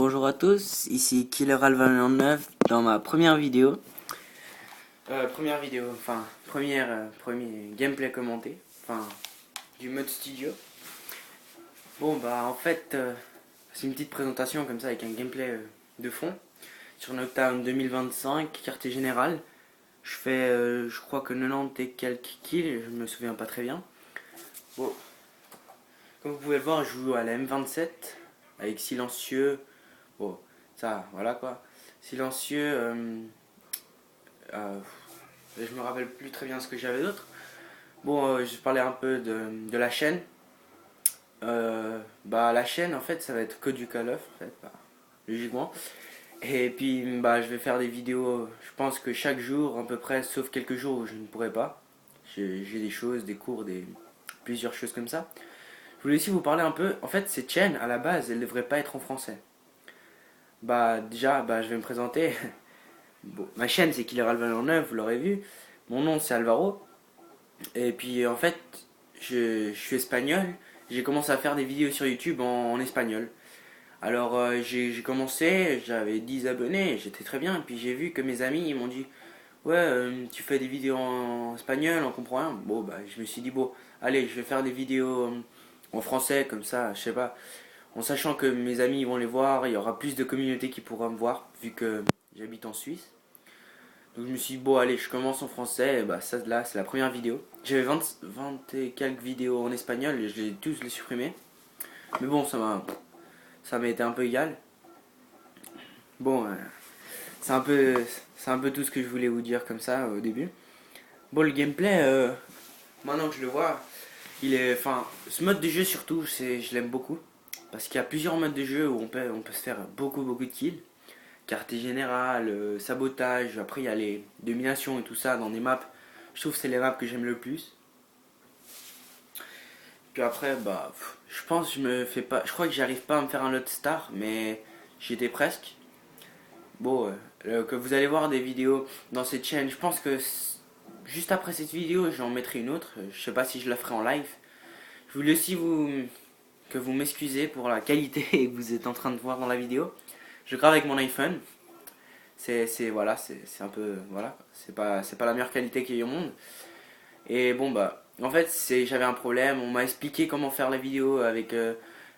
Bonjour à tous, ici KillerAl29 dans ma première vidéo. Premier gameplay commenté, du mode studio. Bon bah en fait, c'est une petite présentation comme ça avec un gameplay de fond. Sur Nocturne 2025, quartier général. Je fais, je crois que 90 et quelques kills, je me souviens pas très bien. Bon, comme vous pouvez le voir, je joue à la M27 avec silencieux. Bon, ça, voilà quoi. Silencieux. Je me rappelle plus très bien ce que j'avais d'autre. Bon, je parlais un peu de la chaîne. La chaîne, en fait, ça va être que du Call of, en fait, logiquement. Et puis, je vais faire des vidéos, je pense que chaque jour, à peu près, sauf quelques jours où je ne pourrai pas. J'ai des choses, des cours, plusieurs choses comme ça. Je voulais aussi vous parler un peu. En fait, cette chaîne, à la base, elle devrait pas être en français. Déjà, je vais me présenter. Bon, ma chaîne, c'est KillerAl29, vous l'aurez vu. Mon nom, c'est Alvaro. Et puis, en fait, je suis espagnol. J'ai commencé à faire des vidéos sur YouTube en espagnol. Alors, j'ai commencé, j'avais 10 abonnés, j'étais très bien. Et puis, j'ai vu que mes amis, ils m'ont dit, ouais, tu fais des vidéos en espagnol, on comprend rien. Bon, je me suis dit, bon, allez, je vais faire des vidéos en français, comme ça, je sais pas. En sachant que mes amis ils vont les voir, il y aura plus de communautés qui pourront me voir, vu que j'habite en Suisse. Donc je me suis dit, bon, allez, je commence en français, et ça là, c'est la première vidéo. J'avais 20 et quelques vidéos en espagnol, et je les tous les supprimés. Mais bon, ça m'a été un peu égal. Bon, c'est un peu, c'est un peu tout ce que je voulais vous dire comme ça au début. Bon, le gameplay, maintenant que je le vois, ce mode de jeu surtout, je l'aime beaucoup. Parce qu'il y a plusieurs modes de jeu où on peut se faire beaucoup de kills. Quartier général, sabotage, après il y a les dominations et tout ça dans des maps. Je trouve que c'est les maps que j'aime le plus. Puis après, je pense que je crois que j'arrive pas à me faire un lot star, mais j'étais presque. Bon, que vous allez voir des vidéos dans cette chaîne, je pense que juste après cette vidéo, j'en mettrai une autre. Je sais pas si je la ferai en live. Je voulais aussi que vous m'excusez pour la qualité que vous êtes en train de voir dans la vidéo. Je grave avec mon iPhone. C'est un peu voilà, c'est pas la meilleure qualité qu'il y ait au monde. Et bon en fait, j'avais un problème, on m'a expliqué comment faire la vidéo avec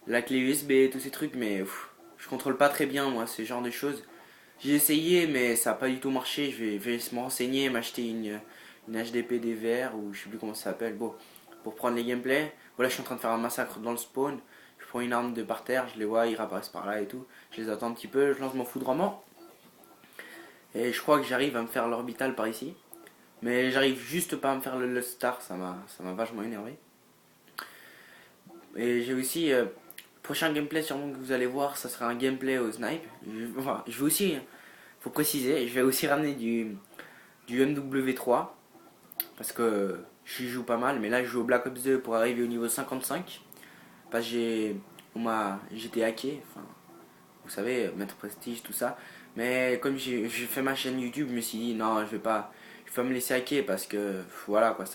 la clé USB et tous ces trucs, mais je contrôle pas très bien moi ce genre de choses. J'ai essayé mais ça a pas du tout marché, je vais me renseigner, m'acheter une HDP DVR ou je sais plus comment ça s'appelle. Bon, pour prendre les gameplays. Voilà, je suis en train de faire un massacre dans le spawn. Je prends une arme de par terre, je les vois, ils réapparaissent par là et tout. Je les attends un petit peu, je lance mon foudroiement. Et je crois que j'arrive à me faire l'orbital par ici. Mais j'arrive juste pas à me faire le star, ça m'a vachement énervé. Et j'ai aussi, prochain gameplay sûrement que vous allez voir, ça sera un gameplay au snipe. Je vais aussi, faut préciser, je vais aussi ramener du MW3. Parce que j'y joue pas mal, mais là je joue au Black Ops 2 pour arriver au niveau 55. Parce que j'étais hacké, vous savez, mettre prestige, tout ça. Mais comme j'ai fait ma chaîne YouTube, je me suis dit non, je vais pas me laisser hacker parce que voilà quoi,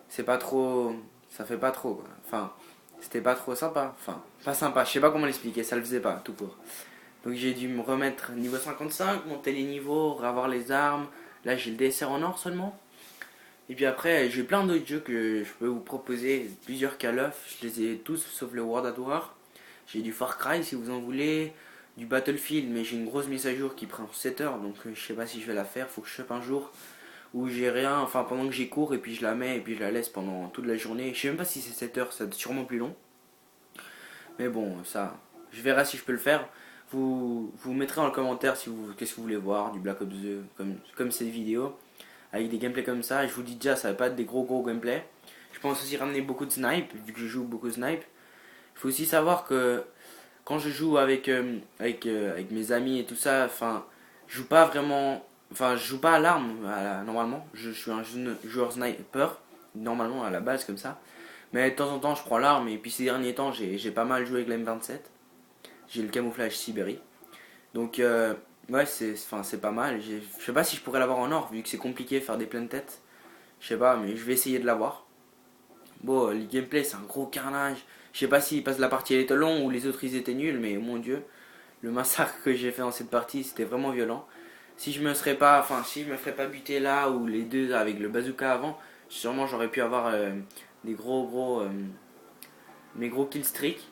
c'est pas trop, ça fait pas trop quoi. C'était pas trop sympa, pas sympa, je sais pas comment l'expliquer, ça le faisait pas tout court. Donc j'ai dû me remettre niveau 55, monter les niveaux, revoir les armes. Là j'ai le DSR en or seulement. Et puis après, j'ai plein d'autres jeux que je peux vous proposer, plusieurs Call of, je les ai tous sauf le World at War. J'ai du Far Cry si vous en voulez, du Battlefield, mais j'ai une grosse mise à jour qui prend 7 heures, donc je sais pas si je vais la faire, faut que je chope un jour où j'ai rien, pendant que j'ai cours et puis je la mets et puis je la laisse pendant toute la journée. Je sais même pas si c'est 7 heures, ça doit être sûrement plus long. Mais bon, ça, je verrai si je peux le faire. Vous mettrez dans le commentaire si qu'est-ce que vous voulez voir du Black Ops 2 comme cette vidéo avec des gameplays comme ça. Et je vous dis déjà, ça va pas être des gros gameplays. Je pense aussi ramener beaucoup de snipe, vu que je joue beaucoup de snipe. Il faut aussi savoir que quand je joue avec mes amis et tout ça, je joue pas vraiment, je joue pas à l'arme normalement. Je suis un joueur sniper, normalement à la base comme ça. Mais de temps en temps, je prends l'arme et puis ces derniers temps, j'ai pas mal joué avec la M27. J'ai le camouflage Sibérie. Donc, ouais, c'est pas mal. Je sais pas si je pourrais l'avoir en or, vu que c'est compliqué de faire des pleines têtes. Je sais pas, mais je vais essayer de l'avoir. Bon, le gameplay, c'est un gros carnage. Je sais pas si parce que la partie elle était longue ou les autres ils étaient nuls, mais mon dieu, le massacre que j'ai fait dans cette partie c'était vraiment violent. Si je me serais pas, enfin si je me ferais pas buter là ou les deux avec le bazooka avant, sûrement j'aurais pu avoir des mes gros kill streak.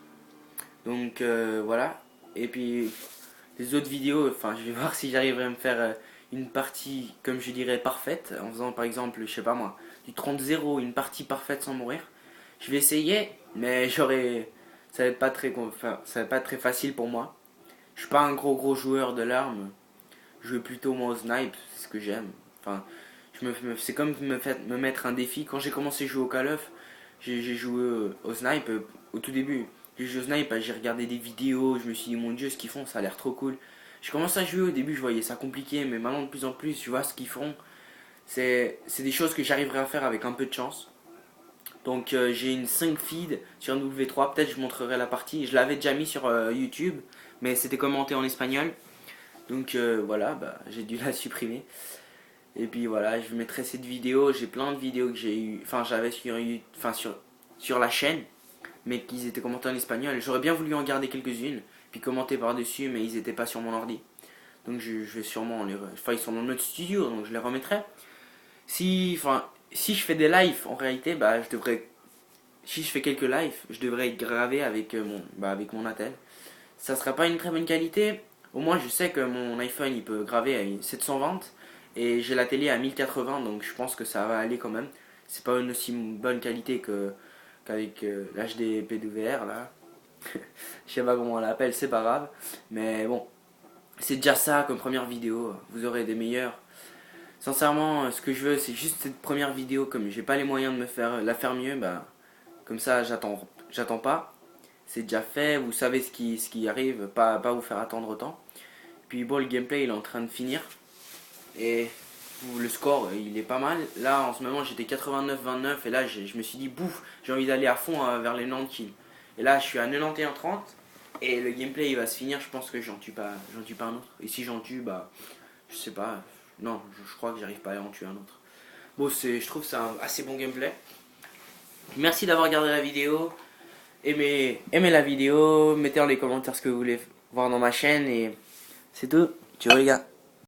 Donc voilà. Et puis les autres vidéos, enfin je vais voir si j'arriverai à me faire une partie comme je dirais parfaite en faisant par exemple, je sais pas moi, du 30-0, une partie parfaite sans mourir. Je vais essayer, mais ça va être pas très, enfin, ça va pas être très facile pour moi. Je suis pas un gros joueur de l'arme. Je joue plutôt moi au snipe, c'est ce que j'aime. Enfin, c'est comme me mettre un défi. Quand j'ai commencé à jouer au Call of, j'ai joué au snipe au tout début. J'ai joué au snipe, j'ai regardé des vidéos, je me suis dit mon dieu ce qu'ils font, ça a l'air trop cool. J'ai commencé à jouer au début, je voyais ça compliqué, mais maintenant de plus en plus, tu vois ce qu'ils font. C'est des choses que j'arriverai à faire avec un peu de chance. Donc j'ai une 5 feed sur un W3, peut-être je montrerai la partie. Je l'avais déjà mis sur YouTube, mais c'était commenté en espagnol. Donc voilà, bah, j'ai dû la supprimer. Et puis voilà, je mettrai cette vidéo. J'ai plein de vidéos que j'ai eu, enfin j'avais sur la chaîne, mais qu'ils étaient commentés en espagnol. J'aurais bien voulu en garder quelques-unes, puis commenter par-dessus, mais ils n'étaient pas sur mon ordi. Donc je vais sûrement enfin ils sont dans notre studio, donc je les remettrai. Si je fais des lives, en réalité, bah si je fais quelques lives, je devrais être gravé avec avec mon attel. Ça sera pas une très bonne qualité. Au moins, je sais que mon iPhone il peut graver à 720 et j'ai la télé à 1080, donc je pense que ça va aller quand même. C'est pas une aussi bonne qualité qu'avec l'HD PWR là. Je sais pas comment on l'appelle, c'est pas grave. Mais bon, c'est déjà ça comme première vidéo. Vous aurez des meilleures. Sincèrement, ce que je veux, c'est juste cette première vidéo. Comme j'ai pas les moyens de la faire mieux, bah comme ça, j'attends pas. C'est déjà fait, vous savez ce qui arrive, pas vous faire attendre autant. Puis bon, le gameplay il est en train de finir. Et le score il est pas mal. Là en ce moment j'étais 89-29 et là je me suis dit bouf, j'ai envie d'aller à fond vers les 90 kills. Et là je suis à 91-30 et le gameplay il va se finir, je pense que j'en tue pas un autre. Et si j'en tue, bah je sais pas, non, je crois que j'arrive pas à en tuer un autre. Bon, je trouve que c'est un assez bon gameplay. Merci d'avoir regardé la vidéo. Aimez la vidéo, mettez dans les commentaires ce que vous voulez voir dans ma chaîne et c'est tout. Ciao les gars.